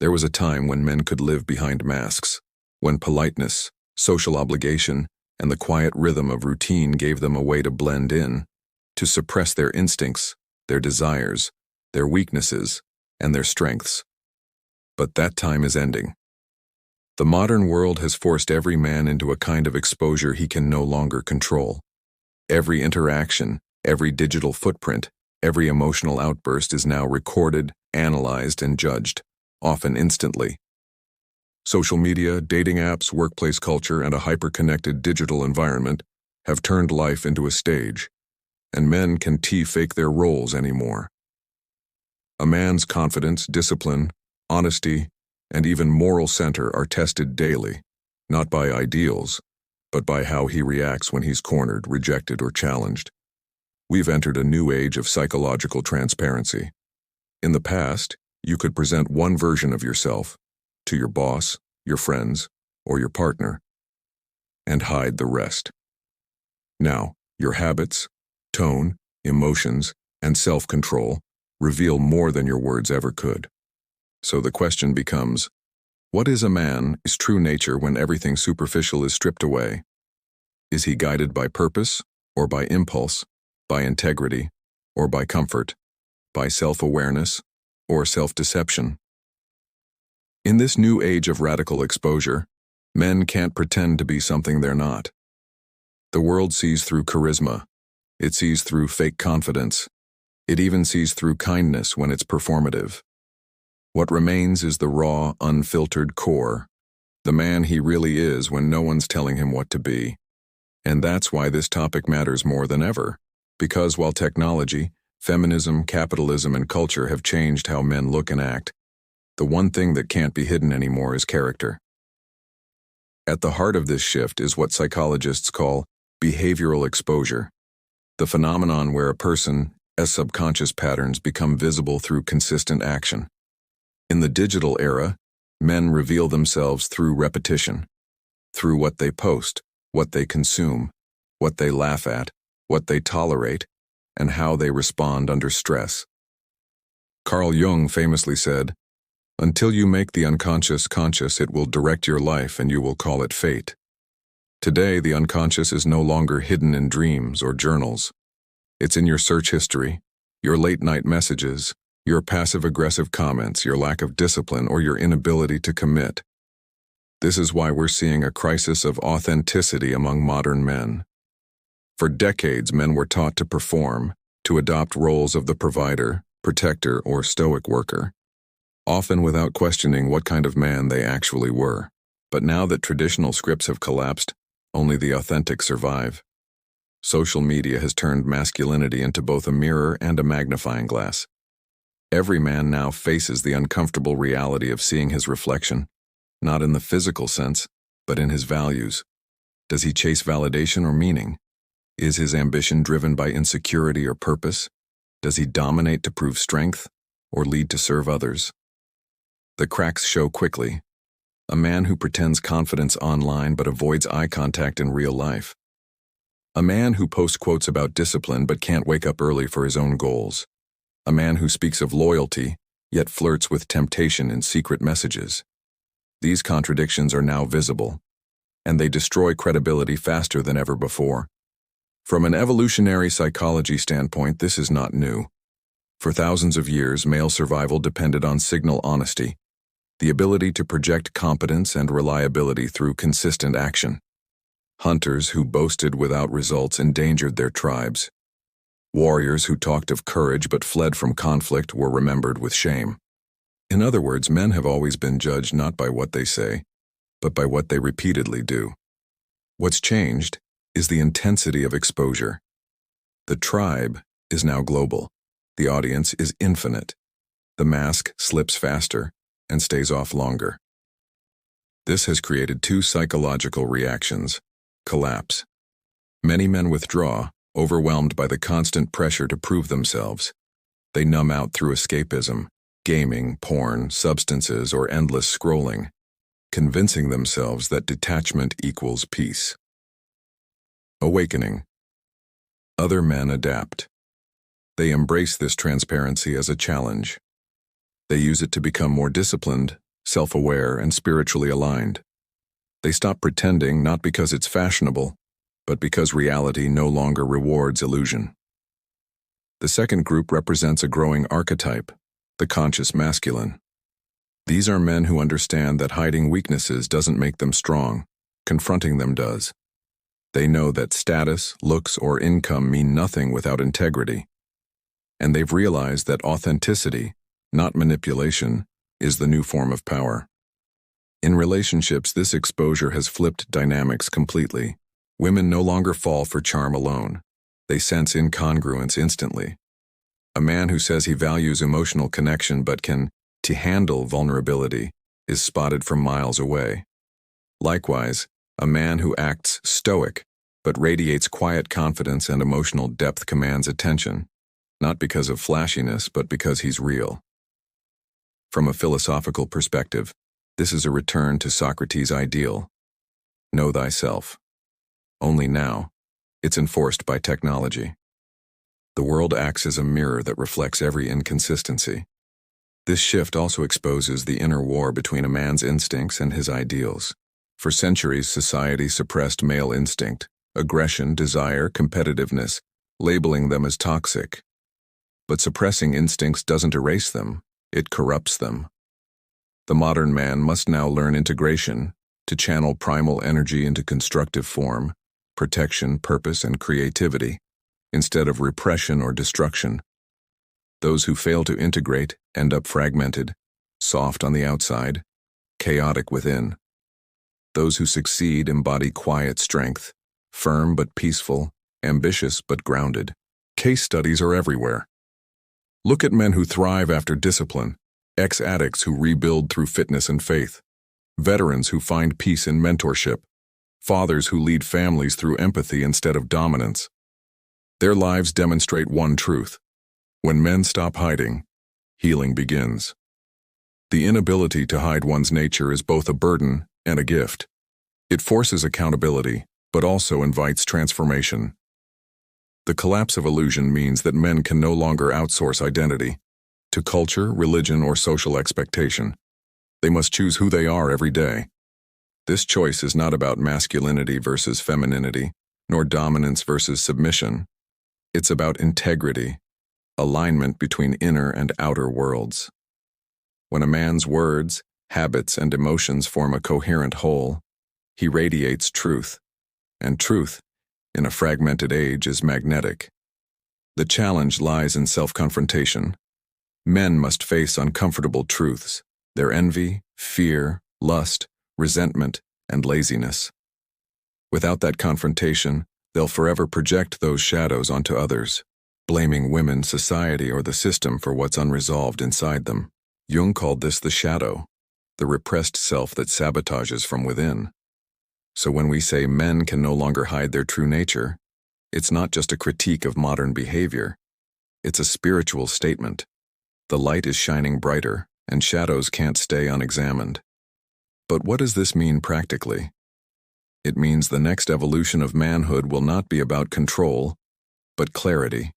There was a time when men could live behind masks, when politeness, social obligation, and the quiet rhythm of routine gave them a way to blend in, to suppress their instincts, their desires, their weaknesses, and their strengths. But that time is ending. The modern world has forced every man into a kind of exposure he can no longer control. Every interaction, every digital footprint, every emotional outburst is now recorded, analyzed, and judged, often instantly. Social media, dating apps, workplace culture, and a hyper-connected digital environment have turned life into a stage, and men can fake their roles anymore. A man's confidence, discipline, honesty, and even moral center are tested daily, not by ideals, but by how he reacts when he's cornered, rejected, or challenged. We've entered a new age of psychological transparency. In the past, you could present one version of yourself to your boss, your friends, or your partner, and hide the rest. Now, your habits, tone, emotions, and self-control reveal more than your words ever could. So the question becomes, what is a man's true nature when everything superficial is stripped away? Is he guided by purpose, or by impulse, by integrity, or by comfort, by self-awareness, or self-deception? In this new age of radical exposure, men can't pretend to be something they're not. The world sees through charisma. It sees through fake confidence. It even sees through kindness when it's performative. What remains is the raw, unfiltered core, the man he really is when no one's telling him what to be. And that's why this topic matters more than ever, because while technology, feminism, capitalism, and culture have changed how men look and act, the one thing that can't be hidden anymore is character. At the heart of this shift is what psychologists call behavioral exposure, the phenomenon where a person's subconscious patterns become visible through consistent action. In the digital era, men reveal themselves through repetition, through what they post, what they consume, what they laugh at, what they tolerate, and how they respond under stress. Carl Jung famously said, "Until you make the unconscious conscious, it will direct your life and you will call it fate." Today, the unconscious is no longer hidden in dreams or journals. It's in your search history, your late-night messages, your passive-aggressive comments, your lack of discipline, or your inability to commit. This is why we're seeing a crisis of authenticity among modern men. For decades, men were taught to perform, to adopt roles of the provider, protector, or stoic worker, often without questioning what kind of man they actually were. But now that traditional scripts have collapsed, only the authentic survive. Social media has turned masculinity into both a mirror and a magnifying glass. Every man now faces the uncomfortable reality of seeing his reflection, not in the physical sense, but in his values. Does he chase validation or meaning? Is his ambition driven by insecurity or purpose? Does he dominate to prove strength or lead to serve others? The cracks show quickly. A man who pretends confidence online but avoids eye contact in real life. A man who posts quotes about discipline but can't wake up early for his own goals. A man who speaks of loyalty, yet flirts with temptation in secret messages. These contradictions are now visible, and they destroy credibility faster than ever before. From an evolutionary psychology standpoint, this is not new. For thousands of years, male survival depended on signal honesty, the ability to project competence and reliability through consistent action. Hunters who boasted without results endangered their tribes. Warriors who talked of courage but fled from conflict were remembered with shame. In other words, men have always been judged not by what they say, but by what they repeatedly do. What's changed is the intensity of exposure. The tribe is now global. The audience is infinite. The mask slips faster and stays off longer. This has created two psychological reactions: collapse. Many men withdraw, overwhelmed by the constant pressure to prove themselves. They numb out through escapism, gaming, porn, substances, or endless scrolling, convincing themselves that detachment equals peace. Awakening. Other men adapt. They embrace this transparency as a challenge. They use it to become more disciplined, self-aware, and spiritually aligned. They stop pretending not because it's fashionable, but because reality no longer rewards illusion. The second group represents a growing archetype, the conscious masculine. These are men who understand that hiding weaknesses doesn't make them strong, confronting them does. They know that status, looks, or income mean nothing without integrity. And they've realized that authenticity, not manipulation, is the new form of power. In relationships, this exposure has flipped dynamics completely. Women no longer fall for charm alone. They sense incongruence instantly. A man who says he values emotional connection but can handle vulnerability is spotted from miles away. Likewise, a man who acts stoic but radiates quiet confidence and emotional depth commands attention, not because of flashiness but because he's real. From a philosophical perspective, this is a return to Socrates' ideal. Know thyself. Only now, it's enforced by technology. The world acts as a mirror that reflects every inconsistency. This shift also exposes the inner war between a man's instincts and his ideals. For centuries, society suppressed male instinct, aggression, desire, competitiveness, labeling them as toxic. But suppressing instincts doesn't erase them, it corrupts them. The modern man must now learn integration, to channel primal energy into constructive form, protection, purpose, and creativity, instead of repression or destruction. Those who fail to integrate end up fragmented, soft on the outside, chaotic within. Those who succeed embody quiet strength, firm but peaceful, ambitious but grounded. Case studies are everywhere. Look at men who thrive after discipline, ex-addicts who rebuild through fitness and faith, veterans who find peace in mentorship, fathers who lead families through empathy instead of dominance. Their lives demonstrate one truth. When men stop hiding, healing begins. The inability to hide one's nature is both a burden and a gift. It forces accountability, but also invites transformation. The collapse of illusion means that men can no longer outsource identity to culture, religion, or social expectation. They must choose who they are every day. This choice is not about masculinity versus femininity, nor dominance versus submission. It's about integrity, alignment between inner and outer worlds. When a man's words, habits, and emotions form a coherent whole, he radiates truth. And truth, in a fragmented age, is magnetic. The challenge lies in self-confrontation. Men must face uncomfortable truths, their envy, fear, lust, resentment, and laziness. Without that confrontation, they'll forever project those shadows onto others, blaming women, society, or the system for what's unresolved inside them. Jung called this the shadow, the repressed self that sabotages from within. So when we say men can no longer hide their true nature, it's not just a critique of modern behavior. It's a spiritual statement. The light is shining brighter, and shadows can't stay unexamined. But what does this mean practically? It means the next evolution of manhood will not be about control, but clarity.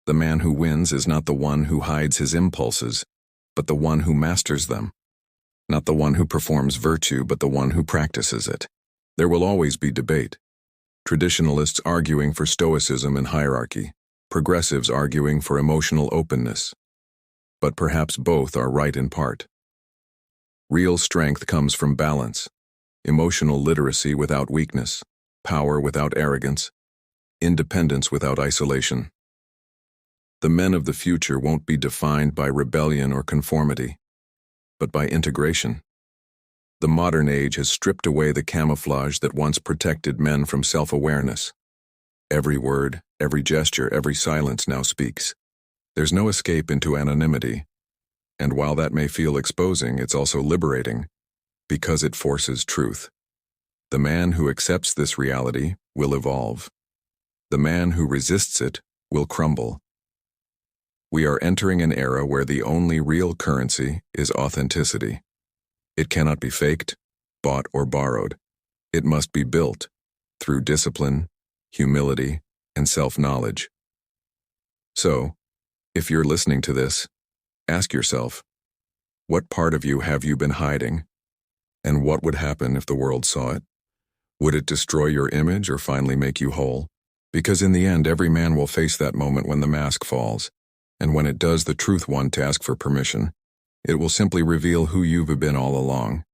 The man who wins is not the one who hides his impulses, but the one who masters them. Not the one who performs virtue, but the one who practices it. There will always be debate. Traditionalists arguing for stoicism and hierarchy, progressives arguing for emotional openness. But perhaps both are right in part. Real strength comes from balance, emotional literacy without weakness, power without arrogance, independence without isolation. The men of the future won't be defined by rebellion or conformity, but by integration. The modern age has stripped away the camouflage that once protected men from self-awareness. Every word, every gesture, every silence now speaks. There's no escape into anonymity, and while that may feel exposing, it's also liberating, because it forces truth. The man who accepts this reality will evolve. The man who resists it will crumble. We are entering an era where the only real currency is authenticity. It cannot be faked, bought, or borrowed. It must be built through discipline, humility, and self-knowledge. So, if you're listening to this, ask yourself, What part of you have you been hiding? And what would happen if the world saw it? Would it destroy your image or finally make you whole? Because in the end, every man will face that moment when the mask falls. And when it does, the truth want to ask for permission. It will simply reveal who you've been all along.